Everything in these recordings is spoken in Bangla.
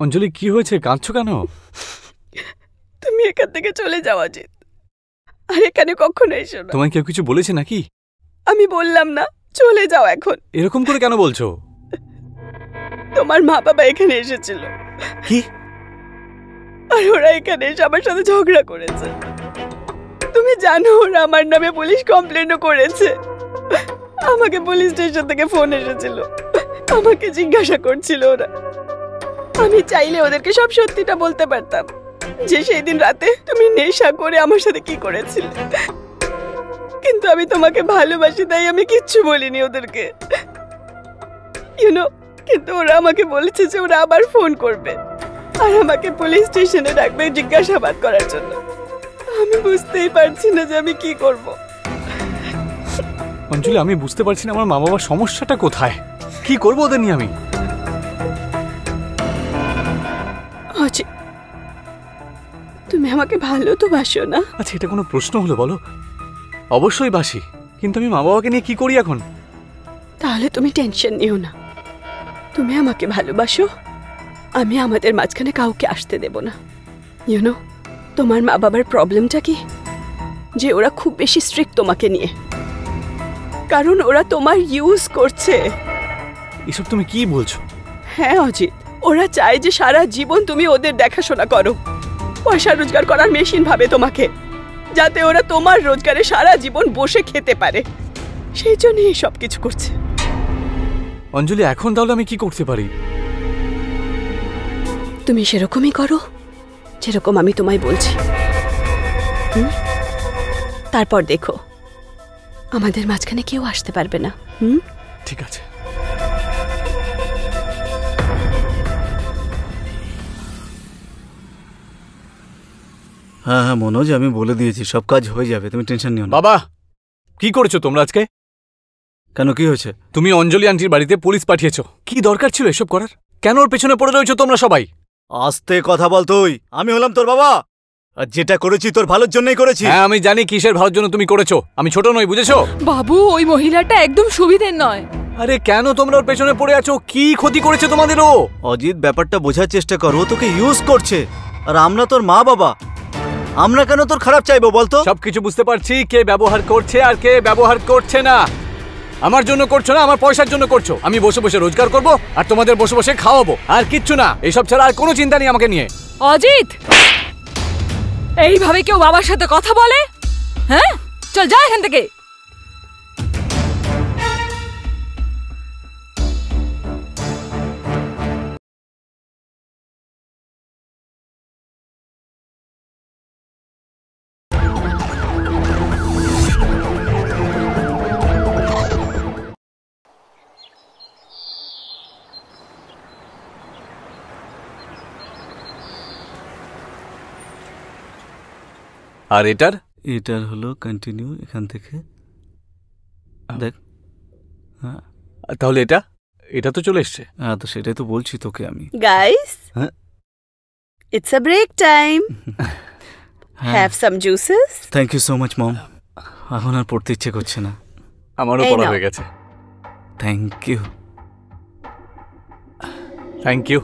অঞ্জলি কি হয়েছে, কাঁদছো কেন? তুমি এখান থেকে চলে যাওয়া উচিত, আর এখানে কখনো এসো না। তোমায় কেউ কিছু বলেছে নাকি? আমি বললাম না, চলে যাও এখন। এরকম করে কেন বলছো? তোমার মা বাবা এখানে এসেছিল। কি? আর ওরা এখানে এসে আমার সাথে ঝগড়া করেছে। তুমি জানো ওরা আমার নামে পুলিশ কমপ্লেনও করেছে। আমাকে পুলিশ স্টেশন থেকে ফোন এসেছিল, আমাকে জিজ্ঞাসা করছিল ওরা। আমি চাইলে ওদেরকে সব সত্যিটা বলতে পারতাম, যে সেই দিন রাতে তুমি নেশা করে আমার সাথে কি করেছিলে, কিন্তু আমি তোমাকে ভালোবাসি তাই আমি কিচ্ছু বলিনি ওদেরকে, কিন্তু ওরা আমাকে বলেছে যে ওরা আবার ফোন করবে আর আমাকে পুলিশ স্টেশনে রাখবে জিজ্ঞাসাবাদ করার জন্য। আমি বুঝতেই পারছি না যে আমি কি করব। অঞ্জলি, আমি বুঝতে পারছি না আমার মা বাবার সমস্যাটা কোথায়, কি করবো ওদের নিয়ে আমি। তুমি আমাকে ভালো তো বাসো না? আচ্ছা, এটা কোনো প্রশ্ন হলো বলো? অবশ্যই বাসি, কিন্তু আমি মা বাবাকে নিয়ে কি করি এখন? তাহলে তুমি টেনশন নিও না, তুমি আমাকে ভালোবাসো, আমি আমাদের মাঝখানে কাউকে আসতে দেব না। তোমার মা বাবার প্রবলেমটা কি, যে ওরা খুব বেশি স্ট্রিক্ট তোমাকে নিয়ে, কারণ ওরা তোমার ইউজ করছে। এসব তুমি কি বলছো? হ্যাঁ অজিত, ওরা চায় যে সারা জীবন তুমি ওদের দেখাশোনা করো, পয়সা রোজগার করার মেশিন ভাবে তোমাকে, যাতে ওরা তোমার রোজগারে সারা জীবন বসে খেতে পারে। সেই জন্যই সব কিছু করছে। অঞ্জলি, এখন তাহলে আমি কি করতে পারি? তুমি সেরকমই করো যেরকম আমি তোমায় বলছি। তারপর দেখো আমাদের মাঝখানে কেউ আসতে পারবে না। ঠিক আছে। হ্যাঁ হ্যাঁ মনোজ, আমি বলে দিয়েছি সব কাজ হয়ে যাবে, তুমি টেনশন নিও না। বাবা, কি করেছো তোমরা আজকে? কেন, কি হয়েছে? তুমি অঞ্জলি আন্টির বাড়িতে পুলিশ পাঠিয়েছো, কি দরকার ছিল এসব করার? কেন ওর পেছনে পড়ে রয়েছো তোমরা সবাই? আস্তে কথা বল তুই, আমি হলাম তোর বাবা, আর যেটা করেছি তোর ভালোর জন্যই করেছি। হ্যাঁ আমি জানি কিসের ভালোর জন্য তুমি করেছো, আমি ছোট নই, বুঝেছো? বাবু, ওই মহিলাটা একদম সুবিধের নয়। আরে কেন তোমরা ওর পেছনে পড়ে আছো? কি ক্ষতি করেছে তোমাদেরও? অজিত, ব্যাপারটা বোঝার চেষ্টা কর, ও তোকে ইউজ করছে, আর আমরা তোর মা বাবা, আমরা কেন তোর খারাপ চাইবো বলতো? সবকিছু বুঝতে পারছি, কে ব্যবহার করছে আর কে ব্যবহার করছে না। আমার জন্য করছো না, আমার পয়সার জন্য করছো। আমি বসে বসে রোজগার করবো আর তোমাদের বসে বসে খাওয়াবো, আর কিচ্ছু না। এইসব ছাড়া আর কোনো চিন্তা নেই আমাকে নিয়ে। অজিত, এইভাবে কেউ বাবার সাথে কথা বলে? হ্যাঁ, চল যা এখান থেকে। আর এটার হলো কন্টিনিউ এখান থেকে দেখ। হ্যাঁ তাহলে এটা তো চলে এসছে। হ্যাঁ, তো সেটাই তো বলছি তোকে আমি। Guys, it's a break time, have some juices. Thank you so much mom, এখন আর পড়তে ইচ্ছে করছে না। আমারও পড়া হয়ে গেছে। Thank you. Thank you.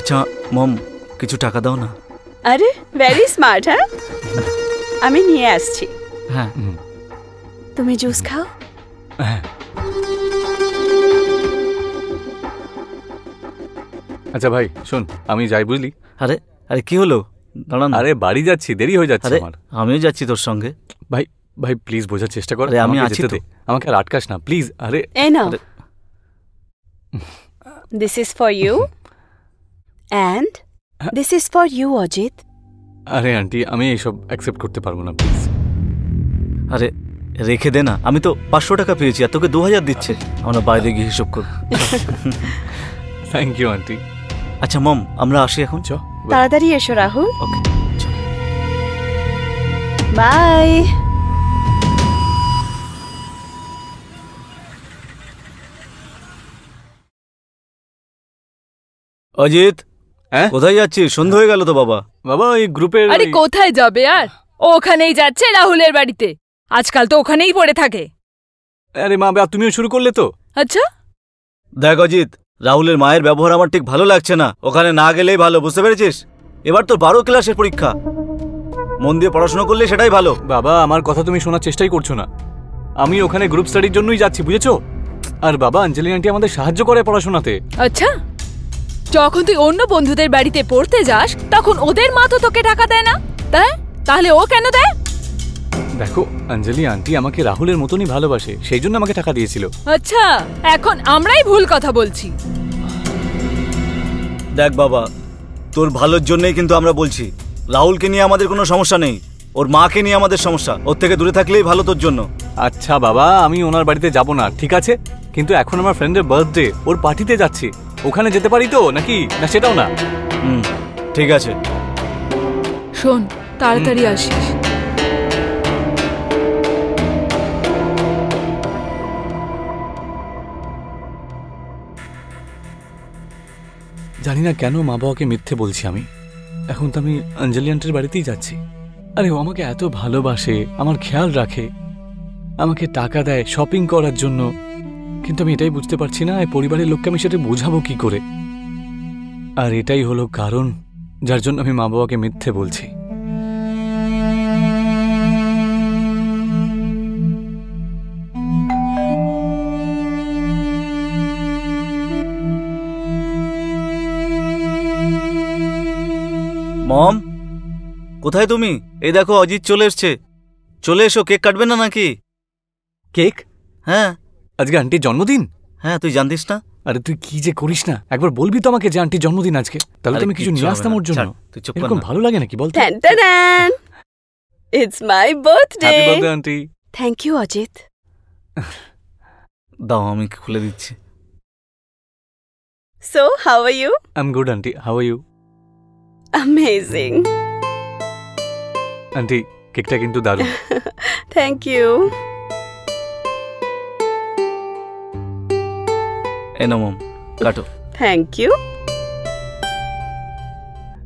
আচ্ছা মম, কিছু টাকা দাও না। আরে ভেরি স্মার্ট। হ্যাঁ, আমি নিয়ে আসছি। হ্যাঁ, তুমি জুস খাও। হ্যাঁ। আচ্ছা ভাই শোন, আমি যাই বুঝলি। আরে আরে কি হলো, দাঁড়ান। আরে বাড়ি যাচ্ছি, দেরি হয়ে যাচ্ছে আমার। আমিও যাচ্ছি তোর সঙ্গে। ভাই ভাই প্লিজ বোঝার চেষ্টা কর। আরে আমি আছি তো, আমাকে আর আটকাস না প্লিজ। আরে এই নাও, this is for you and this is for you Ajit. আরে আন্টি, আমি এইসব অ্যাকসেপ্ট করতে পারবো না প্লিজ। আরে রেখে দে না, আমি তো 500 টাকা পেয়েছি আর তোকে 2000 দিচ্ছে। আমরা বাইরে গিয়ে হিসেব করব। Thank you aunty. আচ্ছা মম, আমরা আসি এখন। চ তাড়াতাড়ি এসো রাহুল। ওকে, বাই। অজিত, কোথায় যাচ্ছিস? সন্ধ্যা হয়ে গেল তো বাবা। বাবা এই গ্রুপের। আরে কোথায় যাবে আর, ও ওখানেই যাচ্ছে রাহুলের বাড়িতে। আজকাল তো ওখানেই পড়ে থাকে। আরে মা, তুমিও শুরু করলে তো? আচ্ছা, দেখ অজিত, রাহুলের মায়ের ব্যবহার আমার ঠিক ভালো লাগছে না। ওখানে না গেলেই ভালো, বুঝতে পেরেছিস? এবার তোর 12 ক্লাসের পরীক্ষা, মন দিয়ে পড়াশোনা করলে সেটাই ভালো। বাবা, আমার কথা তুমি শোনার চেষ্টাই করছো না। আমি ওখানে গ্রুপ স্টাডির জন্যই যাচ্ছি, বুঝেছো? আর বাবা, অঞ্জলি আন্টি আমাদের সাহায্য করে পড়াশোনাতে। আচ্ছা, যখন তুই অন্য বন্ধুদের বাড়িতে পড়তে যাস তখন ওদের মা তো তোকে টাকা দেয় না, তাই? তাহলে ও কেন দেয়? দেখো, অঞ্জলি আন্টি আমাকে রাহুলের মতনই ভালোবাসে, সেই জন্য আমাকে টাকা দিয়েছিল। আচ্ছা, এখন আমরাই ভুল কথা বলছি। দেখ বাবা, তোর ভালোর জন্যই কিন্তু আমরা বলছি। রাহুলকে নিয়ে আমাদের কোনো সমস্যা নেই, ওর মাকে নিয়ে আমাদের সমস্যা। ওর থেকে দূরে থাকলেই ভালো তোর জন্য। আচ্ছা বাবা, আমি ওনার বাড়িতে যাব না, ঠিক আছে, কিন্তু এখন আমার ফ্রেন্ডের বার্থডে, ওর পার্টিতে যাচ্ছি। ওখানে যেতে পারি তো নাকি? না সেটাও না। ঠিক আছে, শোন, তাড়াতাড়ি আসিস। জানি না কেন মা বাবাকে মিথ্যে বলছি আমি। এখন তো আমি অঞ্জলি আন্টির বাড়িতেই যাচ্ছি। আরে ও আমাকে এত ভালোবাসে, আমার খেয়াল রাখে, আমাকে টাকা দেয় শপিং করার জন্য, কিন্তু আমি এটাই বুঝতে পারছি না এই পরিবারের লোককে আমি সেটা বোঝাবো কি করে। আর এটাই হলো কারণ যার জন্য আমি মা বাবাকে মিথ্যে বলছি। মম, কোথায় তুমি? এই দেখো অজিত চলে এসছে। চলে এসো, কেক কাটবে না নাকি? কেক? হ্যাঁ। আজকে আন্টির জন্মদিন? হ্যাঁ, তুই জানতিস না? আরে তুই কি যে করিস না, একবার বলবি তো আমাকে যে আন্টির জন্মদিন আজকে, তাহলে তুমি কিছু নিয়ে আসতাম ওর জন্য। এরকম ভালো লাগে নাকি বলতো? It's my birthday. Happy birthday aunty. Thank you Ajit. দাও, আমি খুলে দিচ্ছি। So how are you? I am good aunty, how are you? Amazing. Aunty, কেকটা কিন্তু দারুণ। Thank you. এই নাও মম, কাটো। Thank you.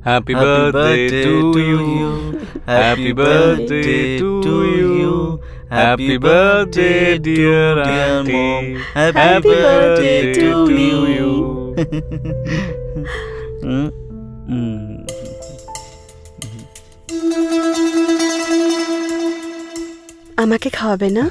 Happy birthday to you, happy birthday to you, happy birthday dear aunty, happy birthday to you. আমাকে খাওয়াবে না?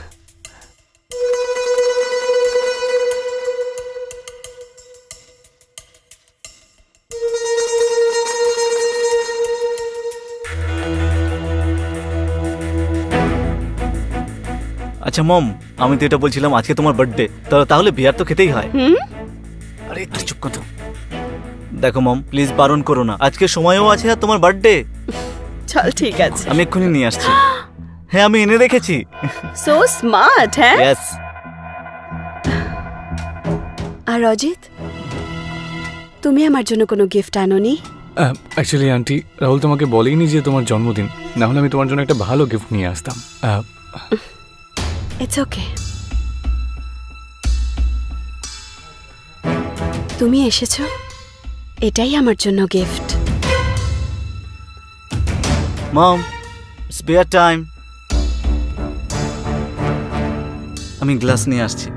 আচ্ছা মম, আমি তো এটা বলছিলাম আজকে তোমার বার্থডে, তাহলে বিয়ার তো খেতেই হয়। আরে একটু চুপ করো। দেখো মম, প্লিজ বারণ করো না, আজকে সময়ও আছে আর তোমার বার্থডে। চল ঠিক আছে, আমি এক্ষুনি নিয়ে আসছি। হ্যাঁ, আমি এনে রেখেছি। So smart. হ্যাঁ। ইয়েস। আর অজিত, তুমি আমার জন্য কোনো গিফট আনোনি? অ্যাকচুয়ালি আন্টি, রাহুল তোমাকে বলেইনি যে তোমার জন্মদিন, না হলে আমি তোমার জন্য একটা ভালো গিফট নিয়ে আসতাম। It's okay. তুমি এসেছো, এটাই আমার জন্য গিফট। মম, স্পেয়ার টাইম। আমি গ্লাস নিয়ে আসছি।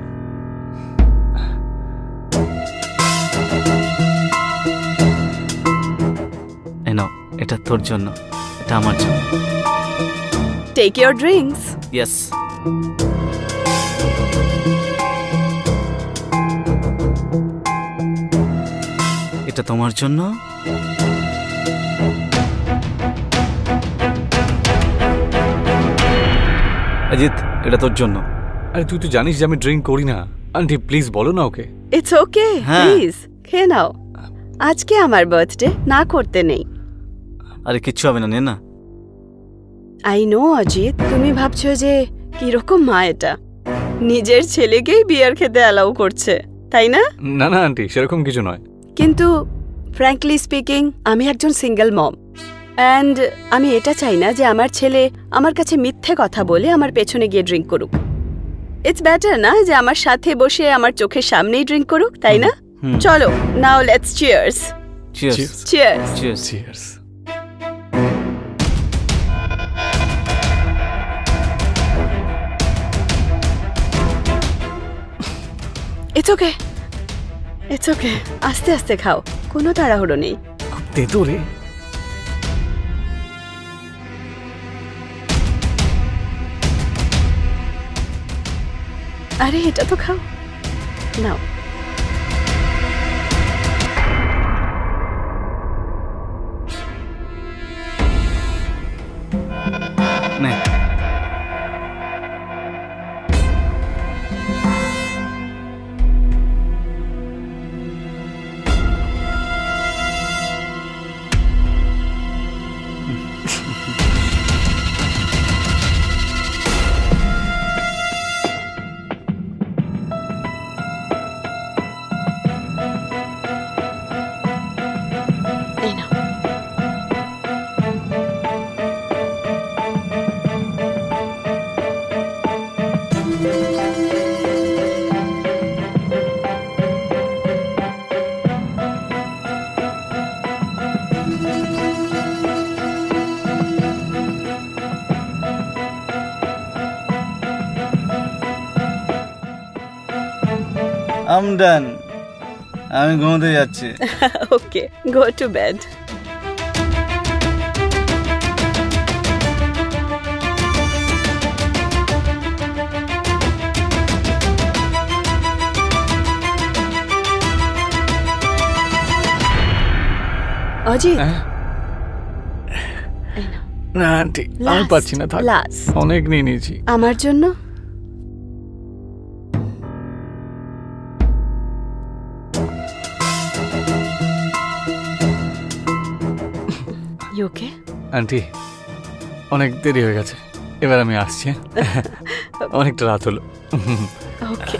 এই নাও, এটা তোর জন্য, এটা আমার জন্য। Take your drinks. ইয়েস। এটা তোমার জন্য। অজিত, এটা তোর জন্য। আরে তুই তো জানিস যে আমি ড্রিঙ্ক করি না। আন্টি প্লিজ বলো না ওকে। ইটস ওকে, হ্যাঁ। প্লিজ খেয়ে নাও। আজকে আমার বার্থডে, না করতে নেই। আরে কিচ্ছু হবে না, নে না। আই নো অজিত, তুমি ভাবছো যে কিরকম মা এটা, নিজের ছেলেকেই বিয়ার খেতে অ্যালাউ করছে, তাই না? না না আন্টি, সেরকম কিছু নয়। কিন্তু ফ্র্যাঙ্কলি স্পিকিং, আমি একজন সিঙ্গেল মম, অ্যান্ড আমি এটা চাই না যে আমার ছেলে আমার কাছে মিথ্যে কথা বলে আমার পেছনে গিয়ে ড্রিঙ্ক করুক। ইটস বেটার না যে আমার সাথে বসে আমার চোখের সামনেই ড্রিঙ্ক করুক, তাই না? চলো, now let's cheers. Cheers. Cheers. Cheers. Cheers. It's okay, it's okay, আস্তে আস্তে খাও, কোনো তাড়াহুড়ো নেই। খুব তেতো রে। আরে এটা তো খাও, নাও। নে। এই নাও। আম ডান, আমি ঘুমোতে যাচ্ছি। ওকে, গো টু বেড। অজিত, হ্যাঁ? এই নাও। না আন্টি, আমি পাচ্ছি না, থাক, লাস্ট অনেক নিয়ে নিয়েছি। আমার জন্য। ওকে আন্টি, অনেক দেরি হয়ে গেছে, এবার আমি আসছি। হ্যাঁ? অনেকটা রাত হলো। Okay.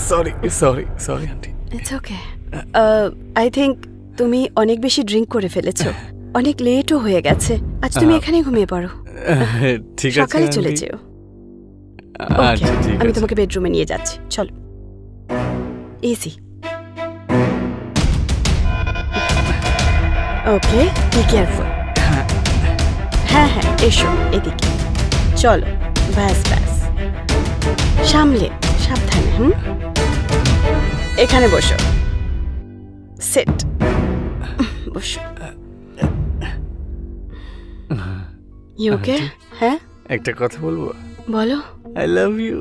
Sorry sorry sorry aunty. It's okay. I think তুমি অনেক বেশি ড্রিঙ্ক করে ফেলেছো, অনেক লেটও হয়ে গেছে। আজ তুমি এখানেই ঘুমিয়ে পড়ো, ঠিক আছে, সকালে চলে আন্টি। যেও। আচ্ছা Okay, ঠিক আমি আছে। তোমাকে বেডরুমে নিয়ে যাচ্ছি, চলো। ইজি। Okay, be careful. হ্যাঁ হ্যাঁ, এসো এদিকে, চলো। ব্যাস ব্যাস, সামলে, সাবধানে। এখানে বসো, সেট, বসো। You okay? হ্যাঁ, একটা কথা বলবো? বলো। I love you.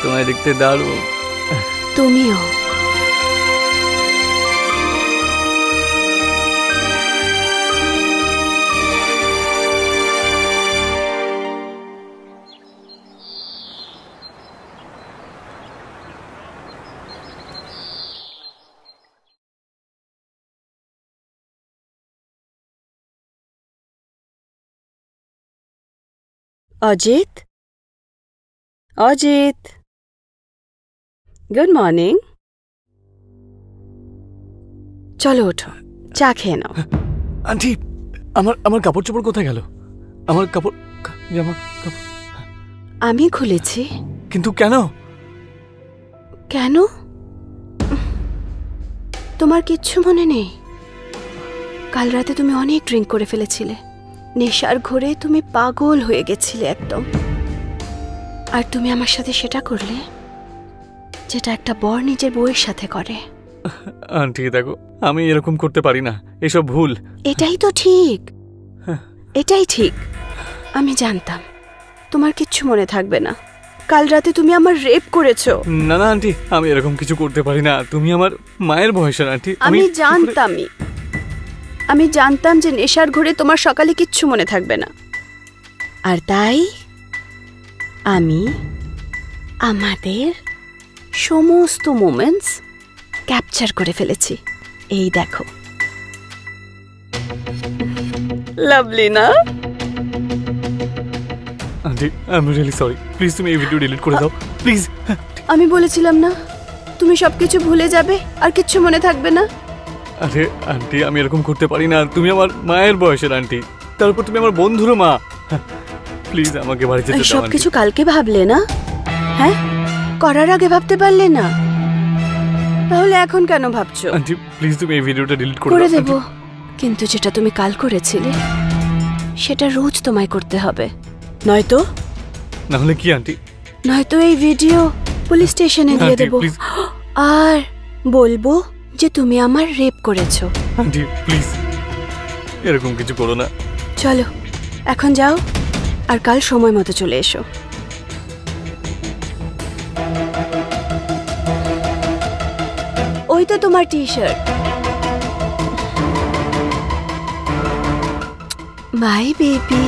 তোমায় দেখতে দারুণ। তুমিও। Ajit, Ajit, good morning. চলো ওঠো, চা খেয়ে নাও। আন্টি, আমার আমার কাপড় চোপড় কোথায় গেল? আমার কাপড়, জামা কাপড়। আমি খুলেছি। কিন্তু কেন? কেন? তোমার কিচ্ছু মনে নেই? কাল রাতে তুমি অনেক ড্রিঙ্ক করে ফেলেছিলে, নেশার ঘোরে তুমি পাগল হয়ে গেছিলে একদম। আর তুমি আমার সাথে সেটা করলে যেটা একটা বর নিজের বউয়ের সাথে করে। আন্টি দেখো, আমি এরকম করতে পারি না, এসব ভুল। এটাই তো ঠিক, এটাই ঠিক। আমি জানতাম তোমার কিচ্ছু মনে থাকবে না। কাল রাতে তুমি আমার রেপ করেছো। না না আন্টি, আমি এরকম কিছু করতে পারি না। তুমি আমার মায়ের বয়সের আন্টি। আমি জানতাম যে নেশার ঘোরে তোমার সকালে কিচ্ছু মনে থাকবে না। আর তাই আমি আমাদের সমস্ত মোমেন্টস ক্যাপচার করে ফেলেছি। এই দেখো, লাভলি না? Aunty I am really sorry, please তুমি এই ভিডিও ডিলিট করে দাও প্লিজ। আমি বলেছিলাম না তুমি সবকিছু ভুলে যাবে আর কিচ্ছু মনে থাকবে না। আরে আন্টি, আমি এরকম করতে পারি না। তুমি আমার মায়ের বয়সের আন্টি, তারপর তুমি আমার বন্ধুরও মা। প্লিজ আমাকে বাড়ি যেতে দাও। সবকিছু কালকে ভাবলে না? হ্যাঁ, করার আগে ভাবতে পারলে না? তাহলে এখন কেন ভাবছো? আন্টি প্লিজ তুমি এই ভিডিওটা ডিলিট করে দেব, কিন্তু যেটা তুমি কাল করেছিলে সেটা রোজ তোমায় করতে হবে, নয়তো? না হলে কি আন্টি? নয়তো এই ভিডিও পুলিশ স্টেশনে দিয়ে দেব আর বলবো যে তুমি আমার রেপ করেছো। আন্টি প্লিজ এরকম কিছু করো না। চলো এখন যাও, আর কাল সময় মতো চলে এসো। ওই তো তোমার টি শার্ট। Bye baby.